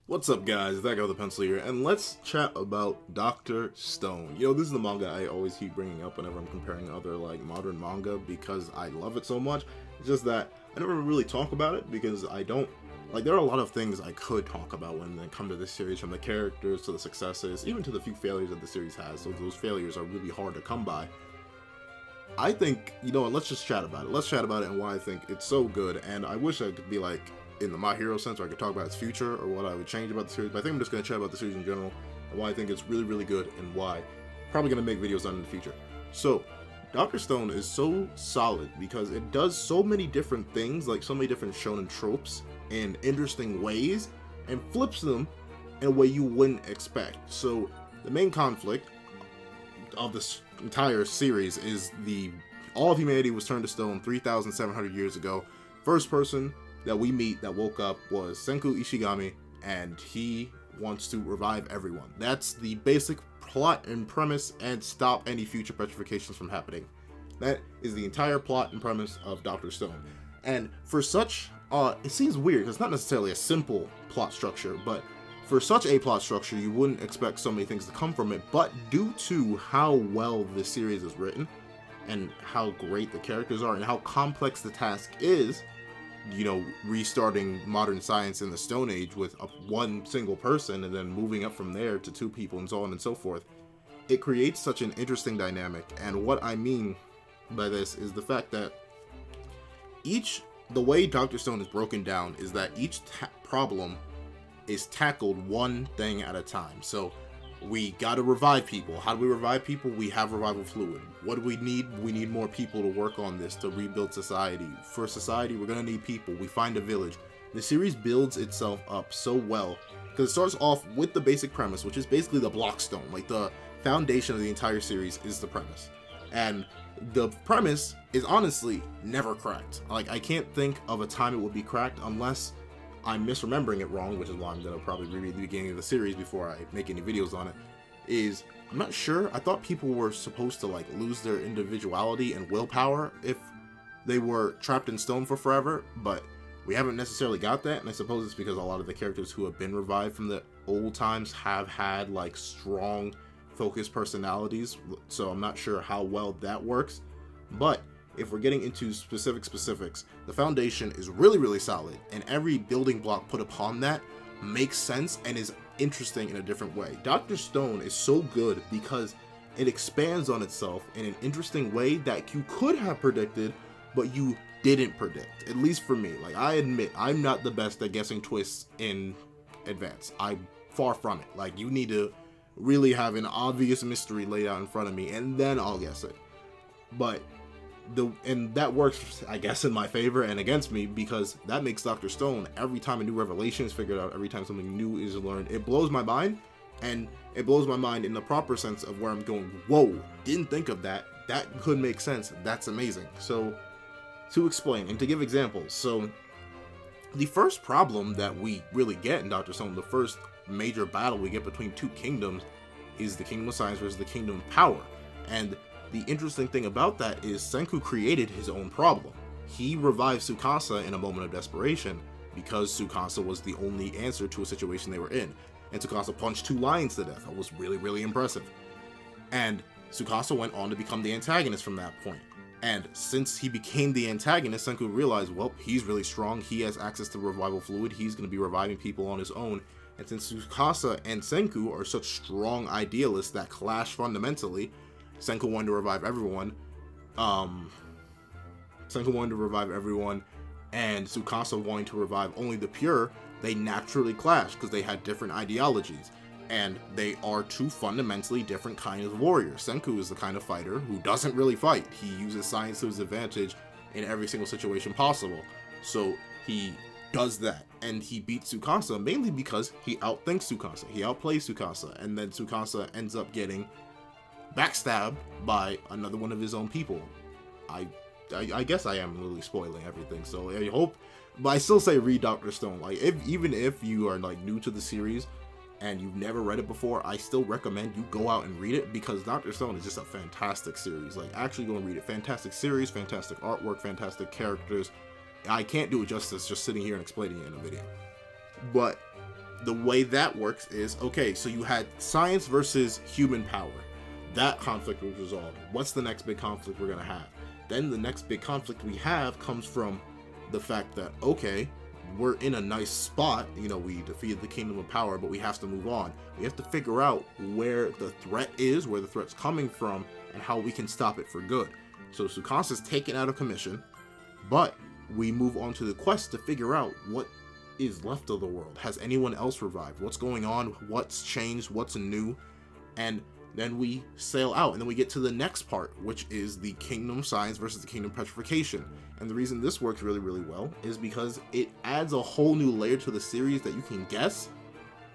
What's up, guys? That guy with the pencil here, and let's chat about Dr. Stone. This is the manga I always keep bringing up whenever I'm comparing other modern manga because I love it so much. It's just that I never really talk about it because I don't there are a lot of things I could talk about when they come to this series, from the characters to the successes, even to the few failures that the series has. So those failures are really hard to come by. I think, let's just chat about it. Let's chat about it and why I think it's so good, and I wish I could be in the My Hero sense, where I could talk about its future or what I would change about the series, but I think I'm just going to chat about the series in general and why I think it's really, really good and why I'm probably going to make videos on it in the future. So, Dr. Stone is so solid because it does so many different things, so many different shonen tropes in interesting ways, and flips them in a way you wouldn't expect. So, the main conflict of this entire series is all of humanity was turned to stone 3,700 years ago. First person that we meet that woke up was Senku Ishigami, and he wants to revive everyone. That's the basic plot and premise, and stop any future petrifications from happening. That is the entire plot and premise of Dr. Stone. And for such, it seems weird, because it's not necessarily a simple plot structure, but for such a plot structure, you wouldn't expect so many things to come from it, but due to how well this series is written, and how great the characters are, and how complex the task is, restarting modern science in the Stone Age with one single person and then moving up from there to two people and so on and so forth, it creates such an interesting dynamic. And what I mean by this is the fact that the way Dr. Stone is broken down is that each problem is tackled one thing at a time. So we gotta revive people. How do we revive people? We have revival fluid. What do we need? We need more people to work on this, to rebuild society. For society, we're gonna need people. We find a village. The series builds itself up so well because it starts off with the basic premise, which is basically the block stone. The foundation of the entire series is the premise. And the premise is honestly never cracked. I can't think of a time it would be cracked unless I'm misremembering it wrong, which is why I'm going to probably reread the beginning of the series before I make any videos on it. I'm not sure. I thought people were supposed to lose their individuality and willpower if they were trapped in stone for forever, but we haven't necessarily got that, and I suppose it's because a lot of the characters who have been revived from the old times have had strong, focused personalities, so I'm not sure how well that works. But if we're getting into specifics, the foundation is really, really solid, and every building block put upon that makes sense and is interesting in a different way. Dr. Stone is so good because it expands on itself in an interesting way that you could have predicted, but you didn't predict. At least for me. I admit, I'm not the best at guessing twists in advance. I'm far from it. You need to really have an obvious mystery laid out in front of me, and then I'll guess it. But and that works, I guess, in my favor and against me, because that makes Dr. Stone, every time a new revelation is figured out, every time something new is learned, it blows my mind. And it blows my mind in the proper sense of where I'm going, whoa, didn't think of that. That could make sense. That's amazing. So, to explain and to give examples, so the first problem that we really get in Dr. Stone, the first major battle we get between two kingdoms, is the Kingdom of Science versus the Kingdom of Power. And the interesting thing about that is Senku created his own problem. He revived Tsukasa in a moment of desperation because Tsukasa was the only answer to a situation they were in. And Tsukasa punched two lions to death. That was really, really impressive. And Tsukasa went on to become the antagonist from that point. And since he became the antagonist, Senku realized, well, he's really strong. He has access to revival fluid. He's going to be reviving people on his own. And since Tsukasa and Senku are such strong idealists that clash fundamentally, Senku wanted to revive everyone. And Tsukasa wanting to revive only the pure. They naturally clash because they had different ideologies, and they are two fundamentally different kinds of warriors. Senku is the kind of fighter who doesn't really fight. He uses science to his advantage in every single situation possible. So he does that, and he beats Tsukasa mainly because he outthinks Tsukasa. He outplays Tsukasa, and then Tsukasa ends up getting backstabbed by another one of his own people. I guess I am really spoiling everything, so I hope, but I still say read Dr. Stone. Even if you are new to the series and you've never read it before, I still recommend you go out and read it, because Dr. Stone is just a fantastic series. Actually go and read it. Fantastic series, fantastic artwork, fantastic characters. I can't do it justice just sitting here and explaining it in a video. But the way that works is, okay, so you had science versus human power. That conflict was resolved. What's the next big conflict we're going to have? Then the next big conflict we have comes from the fact that, okay, we're in a nice spot. You know, we defeated the Kingdom of Power, but we have to move on. We have to figure out where the threat is, where the threat's coming from, and how we can stop it for good. So Tsukasa's taken out of commission, but we move on to the quest to figure out what is left of the world. Has anyone else revived? What's going on? What's changed? What's new? And then we sail out, and then we get to the next part, which is the Kingdom Science versus the Kingdom Petrification. And the reason this works really, really well is because it adds a whole new layer to the series that you can guess,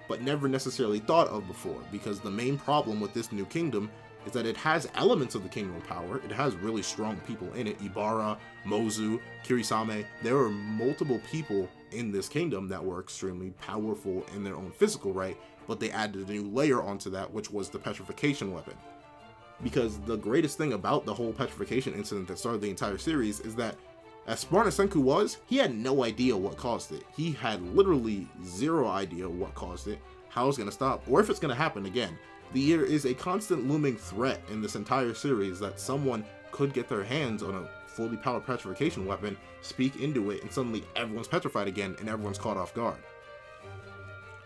but never necessarily thought of before. Because the main problem with this new kingdom is that it has elements of the Kingdom of Power. It has really strong people in it. Ibara, Mozu, Kirisame. There are multiple people in this kingdom that were extremely powerful in their own physical right, but they added a new layer onto that, which was the petrification weapon. Because the greatest thing about the whole petrification incident that started the entire series is that, as smart as Senku was, he had no idea what caused it. He had literally zero idea what caused it, how it's going to stop, or if it's going to happen again. There is a constant looming threat in this entire series that someone could get their hands on a fully powered petrification weapon, speak into it, and suddenly everyone's petrified again and everyone's caught off guard.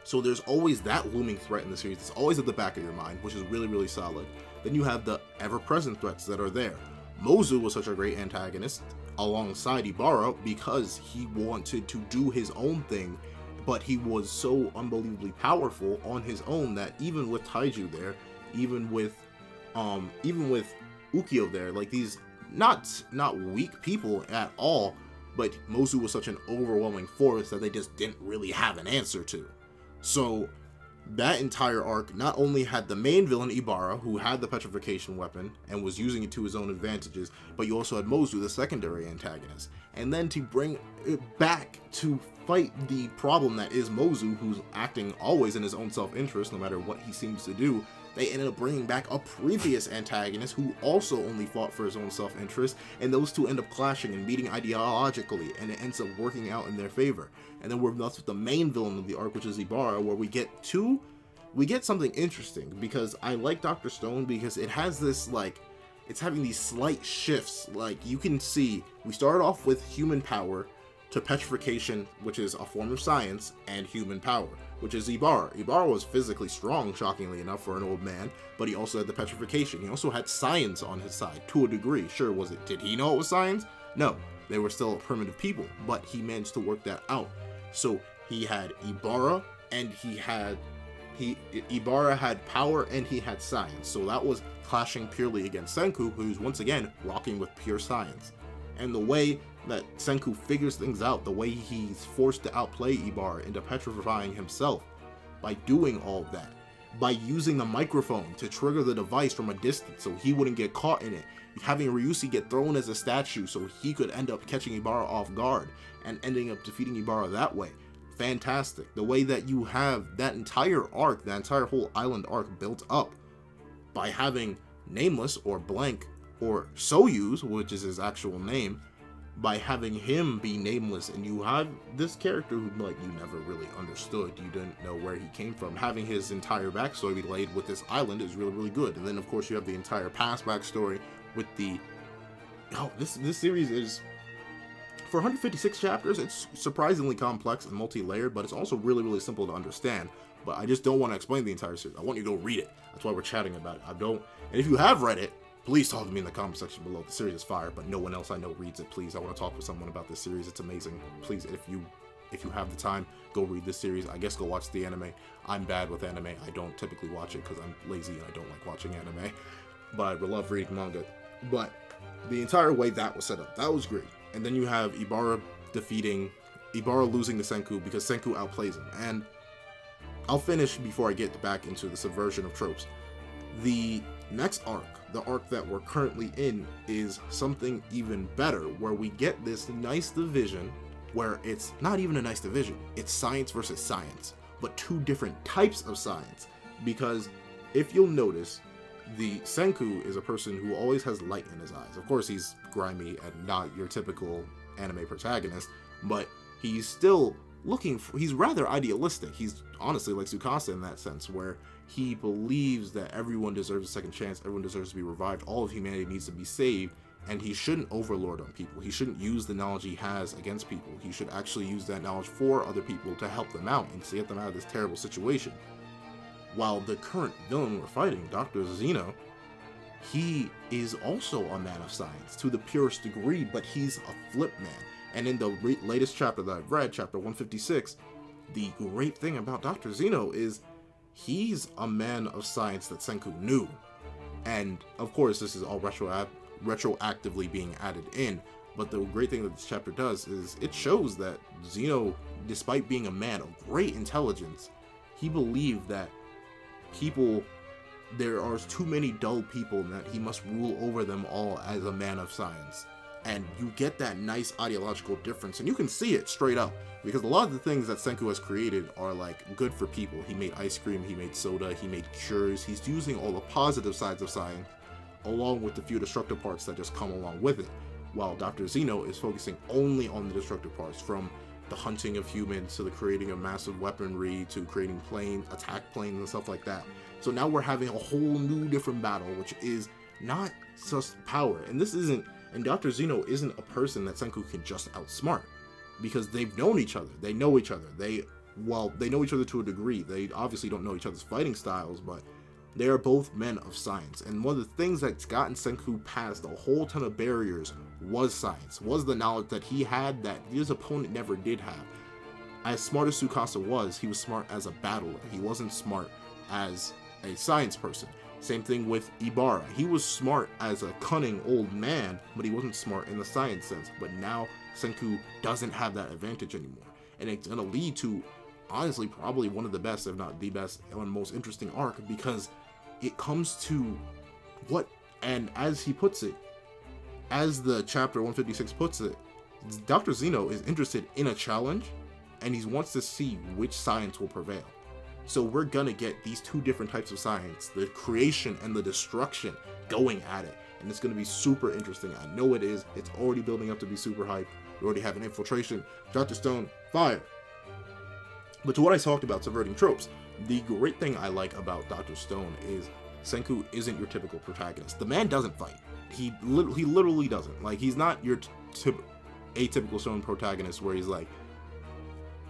So there's always that looming threat in the series. It's always at the back of your mind, which is really, really solid. Then you have the ever-present threats that are there. Mozu was such a great antagonist alongside Ibara because he wanted to do his own thing, but he was so unbelievably powerful on his own that even with Taiju there, even with Ukyo there, like these not weak people at all, but Mozu was such an overwhelming force that they just didn't really have an answer to. So that entire arc not only had the main villain Ibara, who had the petrification weapon and was using it to his own advantages, but you also had Mozu, the secondary antagonist. And then to bring it back to fight the problem that is Mozu, who's acting always in his own self-interest no matter what he seems to do, they ended up bringing back a previous antagonist who also only fought for his own self-interest, and those two end up clashing and meeting ideologically, and it ends up working out in their favor. And then we're left with the main villain of the arc, which is Ibara, where we get something interesting, because I like Dr. Stone because it has this, like, it's having these slight shifts. Like, you can see, we started off with human power to petrification, which is a form of science, and human power, which is Ibara. Ibara was physically strong, shockingly enough, for an old man, but he also had the petrification. He also had science on his side, to a degree. Sure, did he know it was science? No, they were still primitive people, but he managed to work that out. So he had Ibara, and Ibara had power, and he had science. So that was clashing purely against Senku, who's once again rocking with pure science. And the way that Senku figures things out, the way he's forced to outplay Ibara into petrifying himself by doing all of that, by using the microphone to trigger the device from a distance so he wouldn't get caught in it, having Ryushi get thrown as a statue so he could end up catching Ibara off guard and ending up defeating Ibara that way. Fantastic. The way that you have that entire arc, that entire whole island arc built up by having Nameless or Blank or Soyuz, which is his actual name, by having him be nameless, and you have this character who, like, you never really understood, you didn't know where he came from. Having his entire backstory be laid with this island is really, really good. And then of course you have the entire past backstory with the this series is, for 156 chapters, it's surprisingly complex and multi-layered, but it's also really, really simple to understand. But I just don't want to explain the entire series. I want you to go read it. That's why we're chatting about it. And if you have read it, please talk to me in the comment section below. The series is fire, but no one else I know reads it. Please, I want to talk with someone about this series. It's amazing. Please, if you have the time, go read this series. I guess go watch the anime. I'm bad with anime. I don't typically watch it because I'm lazy and I don't like watching anime. But I love reading manga. But the entire way that was set up, that was great. And then you have Ibara losing to Senku because Senku outplays him. And I'll finish before I get back into the subversion of tropes. The next arc, the arc that we're currently in, is something even better, where we get this nice division where it's not even a nice division, it's science versus science, but two different types of science. Because if you'll notice, the Senku is a person who always has light in his eyes. Of course, he's grimy and not your typical anime protagonist, but he's still he's rather idealistic. He's honestly like Tsukasa in that sense, where he believes that everyone deserves a second chance, everyone deserves to be revived, all of humanity needs to be saved, and he shouldn't overlord on people. He shouldn't use the knowledge he has against people. He should actually use that knowledge for other people to help them out and to get them out of this terrible situation. While the current villain we're fighting, Dr. Zeno, he is also a man of science to the purest degree, but he's a flip man. And in the latest chapter that I've read, chapter 156, the great thing about Dr. Zeno is he's a man of science that Senku knew. And of course, this is all retroactively being added in. But the great thing that this chapter does is it shows that Zeno, despite being a man of great intelligence, he believed that there are too many dull people and that he must rule over them all as a man of science. And you get that nice ideological difference, and you can see it straight up, because a lot of the things that Senku has created are like good for people. He made ice cream, he made soda, he made cures. He's using all the positive sides of science along with the few destructive parts that just come along with it, while Dr. Zeno is focusing only on the destructive parts, from the hunting of humans to the creating of massive weaponry to creating attack planes and stuff like that. So now we're having a whole new different battle, which is not just power. And Dr. Zeno isn't a person that Senku can just outsmart, because they've known each other. They know each other. They know each other to a degree. They obviously don't know each other's fighting styles, but they are both men of science. And one of the things that's gotten Senku past a whole ton of barriers was science, was the knowledge that he had that his opponent never did have. As smart as Tsukasa was, he was smart as a battler. He wasn't smart as a science person. Same thing with Ibara. He was smart as a cunning old man, but he wasn't smart in the science sense. But now Senku doesn't have that advantage anymore. And it's going to lead to, honestly, probably one of the best, if not the best, and most interesting arc, because it comes to what, and as he puts it, as the chapter 156 puts it, Dr. Zeno is interested in a challenge, and he wants to see which science will prevail. So we're gonna get these two different types of science, the creation and the destruction, going at it. And it's gonna be super interesting. I know it is. It's already building up to be super hype. We already have an infiltration. Dr. Stone, fire. But to what I talked about, subverting tropes, the great thing I like about Dr. Stone is Senku isn't your typical protagonist. The man doesn't fight. He literally doesn't. Like, he's not your atypical Stone protagonist where he's like,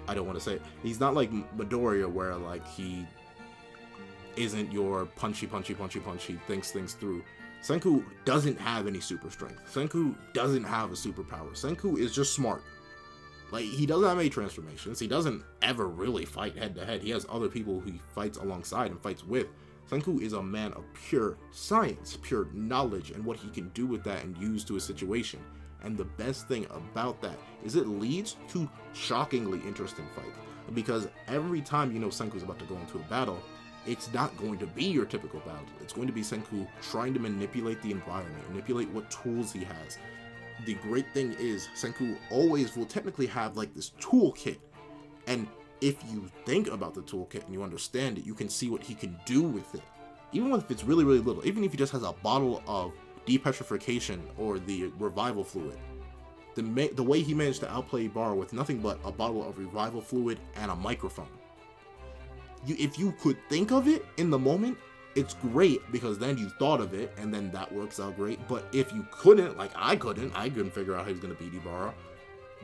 I don't want to say it. He's not like Midoriya, where like he isn't your punchy, thinks things through. Senku doesn't have any super strength. Senku doesn't have a superpower. Senku is just smart. Like, he doesn't have any transformations. He doesn't ever really fight head to head. He has other people who he fights alongside and fights with. Senku is a man of pure science, pure knowledge, and what he can do with that and use to a situation. And the best thing about that is it leads to shockingly interesting fights. Because every time you know Senku's about to go into a battle, it's not going to be your typical battle. It's going to be Senku trying to manipulate the environment, manipulate what tools he has. The great thing is Senku always will technically have like this toolkit. And if you think about the toolkit and you understand it, you can see what he can do with it. Even if it's really, really little, even if he just has a bottle of depetrification or the revival fluid, the way he managed to outplay Ibara with nothing but a bottle of revival fluid and a microphone. If you could think of it in the moment, it's great, because then you thought of it and then that works out great. But if you couldn't, like I couldn't figure out how he was going to beat Ibara,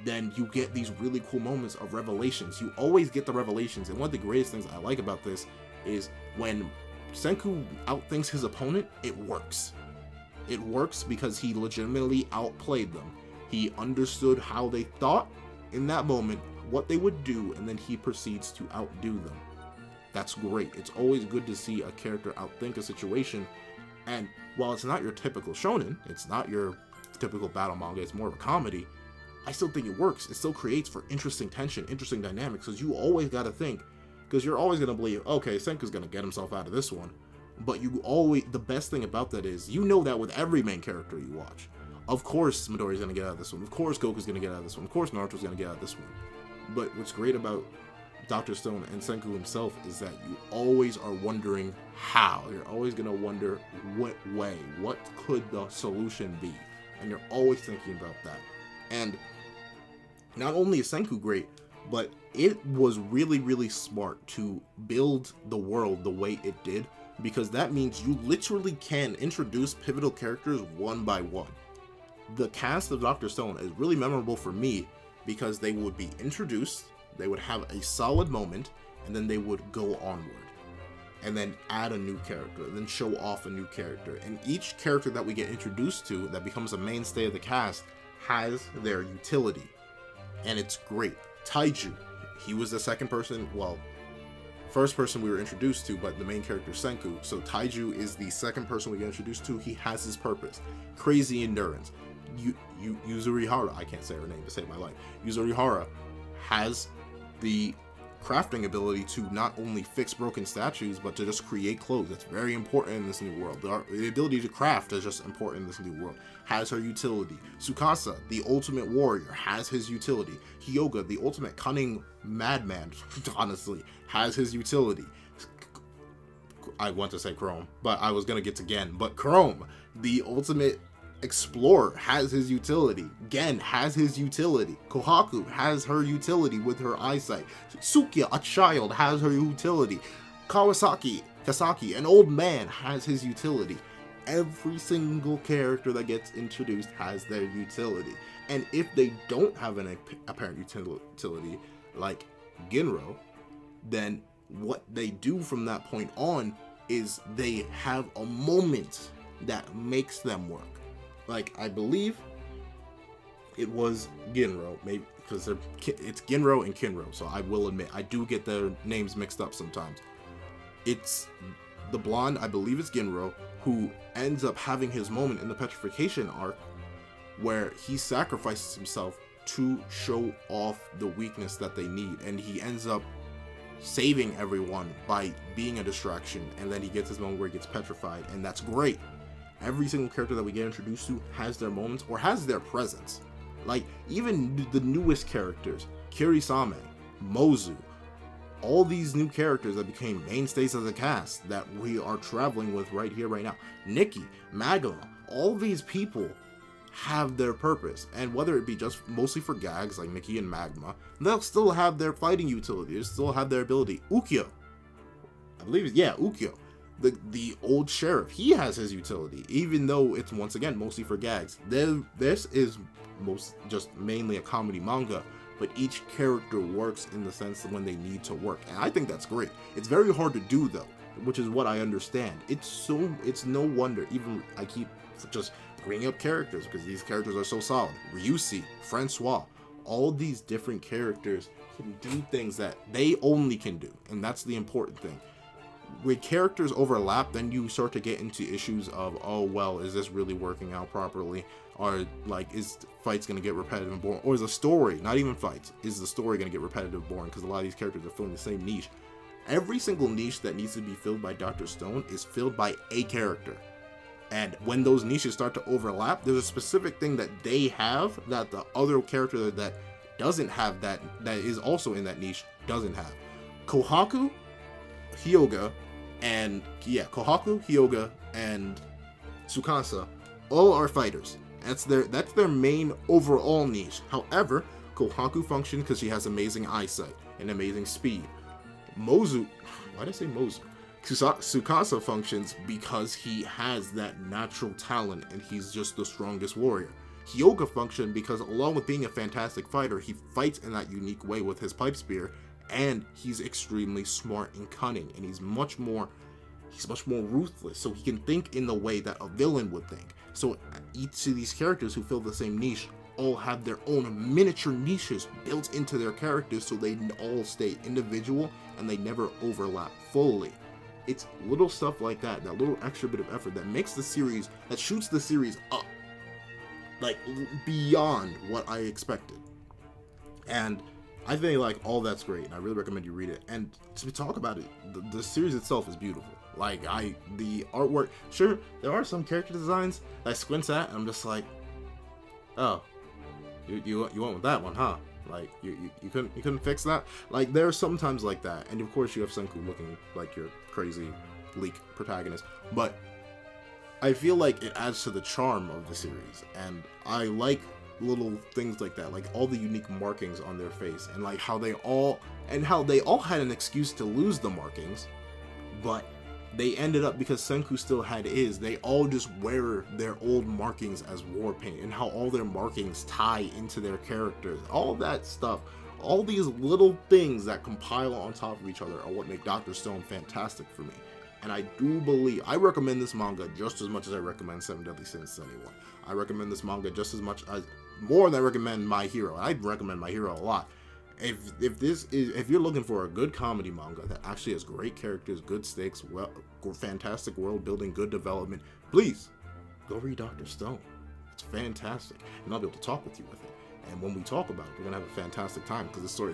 then you get these really cool moments of revelations. You always get the revelations. And one of the greatest things I like about this is when Senku outthinks his opponent, it works. It works because he legitimately outplayed them. He understood how they thought in that moment, what they would do, and then he proceeds to outdo them. That's great. It's always good to see a character outthink a situation. And while it's not your typical shonen, it's not your typical battle manga, it's more of a comedy, I still think it works. It still creates for interesting tension, interesting dynamics, because you always got to think, because you're always going to believe, okay, Senku's going to get himself out of this one. But the best thing about that is, you know that with every main character you watch. Of course Midoriya's going to get out of this one. Of course Goku's going to get out of this one. Of course Naruto's going to get out of this one. But what's great about Dr. Stone and Senku himself is that you always are wondering how. You're always going to wonder what way, what could the solution be? And you're always thinking about that. And not only is Senku great, but it was really, really smart to build the world the way it did, because that means you literally can introduce pivotal characters one by one. The cast of Dr. Stone is really memorable for me because they would be introduced, they would have a solid moment, and then they would go onward. And then add a new character, and then show off a new character. And each character that we get introduced to that becomes a mainstay of the cast has their utility. And it's great. Taiju, he was the first person we were introduced to, but the main character is Senku. So Taiju is the second person we get introduced to. He has his purpose. Crazy endurance. Yuzurihara, I can't say her name to save my life. Yuzurihara has the crafting ability to not only fix broken statues, but to just create clothes. That's very important in this new world. The ability to craft is just important in this new world. Has her utility. Tsukasa, the ultimate warrior, has his utility. Hyoga, the ultimate cunning madman, honestly, has his utility. I want to say Chrome, but I was gonna get to Gen. But Chrome, the ultimate explorer, has his utility. Gen has his utility. Kohaku has her utility with her eyesight. Sukiya, a child, has her utility. Kasaki, an old man, has his utility. Every single character that gets introduced has their utility. And if they don't have an apparent utility, like Ginro, then what they do from that point on is they have a moment that makes them work. Like, I believe it was Ginro, maybe, because it's Ginro and Kinro, so I will admit, I do get their names mixed up sometimes. It's the blonde, I believe it's Ginro, who ends up having his moment in the petrification arc, where he sacrifices himself to show off the weakness that they need, and he ends up saving everyone by being a distraction, and then he gets his moment where he gets petrified, and that's great. Every single character that we get introduced to has their moments or has their presence. Like, even the newest characters, Kirisame, Mozu, all these new characters that became mainstays of the cast that we are traveling with right here, right now. Nikki, Magma, all these people have their purpose. And whether it be just mostly for gags like Nikki and Magma, they'll still have their fighting utility. They'll still have their ability. Ukyo, I believe, Ukyo. The old sheriff, he has his utility, even though it's once again mostly for gags. This is mainly a comedy manga, but each character works in the sense of when they need to work, and I think that's great. It's very hard to do though, which is what I understand. It's no wonder even I keep just bringing up characters because these characters are so solid. Ryusi, Francois, all these different characters can do things that they only can do, and that's the important thing. When characters overlap, then you start to get into issues of, oh well, is this really working out properly? Or like, is fights gonna get repetitive and boring? Or is the story, not even fights, is the story gonna get repetitive and boring? Because a lot of these characters are filling the same niche. Every single niche that needs to be filled by Dr. Stone is filled by a character. And when those niches start to overlap, there's a specific thing that they have that the other character that doesn't have that is also in that niche doesn't have. Kohaku, Hyoga, and Tsukasa all are fighters. That's their main overall niche. However, Kohaku functions because she has amazing eyesight and amazing speed. Mozu, why did I say Mozu? Tsukasa functions because he has that natural talent and he's just the strongest warrior. Hyoga functions because along with being a fantastic fighter, he fights in that unique way with his pipe spear, and he's extremely smart and cunning, and he's much more ruthless, so he can think in the way that a villain would think. So each of these characters who fill the same niche all have their own miniature niches built into their characters, so they all stay individual and they never overlap fully. It's little stuff like that little extra bit of effort that makes the series, that shoots the series up, like beyond what I expected. And I think like all that's great, and I really recommend you read it. And to talk about it, the series itself is beautiful. Like the artwork, sure, there are some character designs that I squint at, and I'm just like, oh, you went with that one, huh? Like you couldn't fix that. Like there are sometimes like that, and of course you have Senku looking like your crazy bleak protagonist, but I feel like it adds to the charm of the series, and I like little things like that, like all the unique markings on their face, and like how they all had an excuse to lose the markings, but they ended up, because Senku still had his, they all just wear their old markings as war paint, and how all their markings tie into their characters. All that stuff, all these little things that compile on top of each other are what make Dr. Stone fantastic for me. And I do believe, I recommend this manga just as much as I recommend Seven Deadly Sins to anyone. I recommend this manga just as much as, more than I recommend My Hero. I recommend My Hero a lot. If you're looking for a good comedy manga that actually has great characters, good stakes, fantastic world building, good development, please go read Dr. Stone. It's fantastic, and I'll be able to talk with you with it. And when we talk about it, we're gonna have a fantastic time, because this story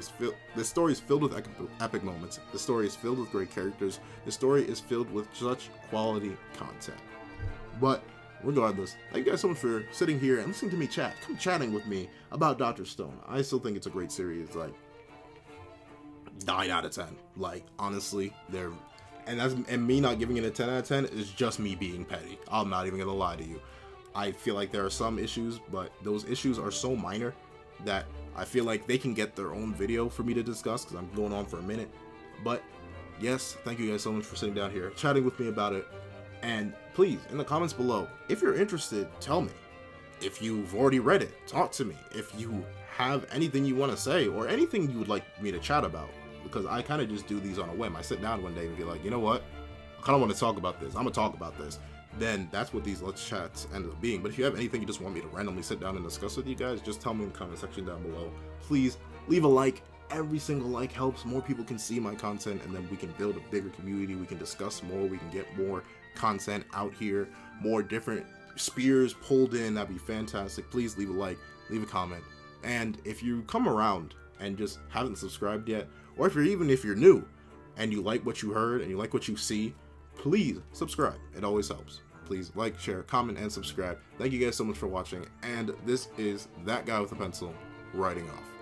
is filled with epic moments. The story is filled with great characters. The story is filled with such quality content. But regardless, thank you guys so much for sitting here and listening to me chatting with me about Dr. Stone. I still think it's a great series, like 9 out of 10. Like, honestly, and me not giving it a 10 out of 10 is just me being petty. I'm not even gonna lie to you. I feel like there are some issues, but those issues are so minor that I feel like they can get their own video for me to discuss, because I'm going on for a minute. But yes, thank you guys so much for sitting down here chatting with me about it. And please, in the comments below, if you're interested, tell me. If you've already read it, talk to me. If you have anything you want to say, or anything you would like me to chat about, because I kind of just do these on a whim. I sit down one day and be like, you know what? I kind of want to talk about this. I'm going to talk about this. Then that's what these Let's Chats end up being. But if you have anything you just want me to randomly sit down and discuss with you guys, just tell me in the comment section down below. Please leave a like. Every single like helps. More people can see my content, and then we can build a bigger community. We can discuss more. We can get more content out here, more different spears pulled in. That'd be fantastic. Please leave a like, leave a comment. And if you come around and just haven't subscribed yet, or if you're new and you like what you heard and you like what you see, please subscribe. It always helps. Please like, share, comment, and subscribe. Thank you guys so much for watching. And this is That Guy with a Pencil, writing off.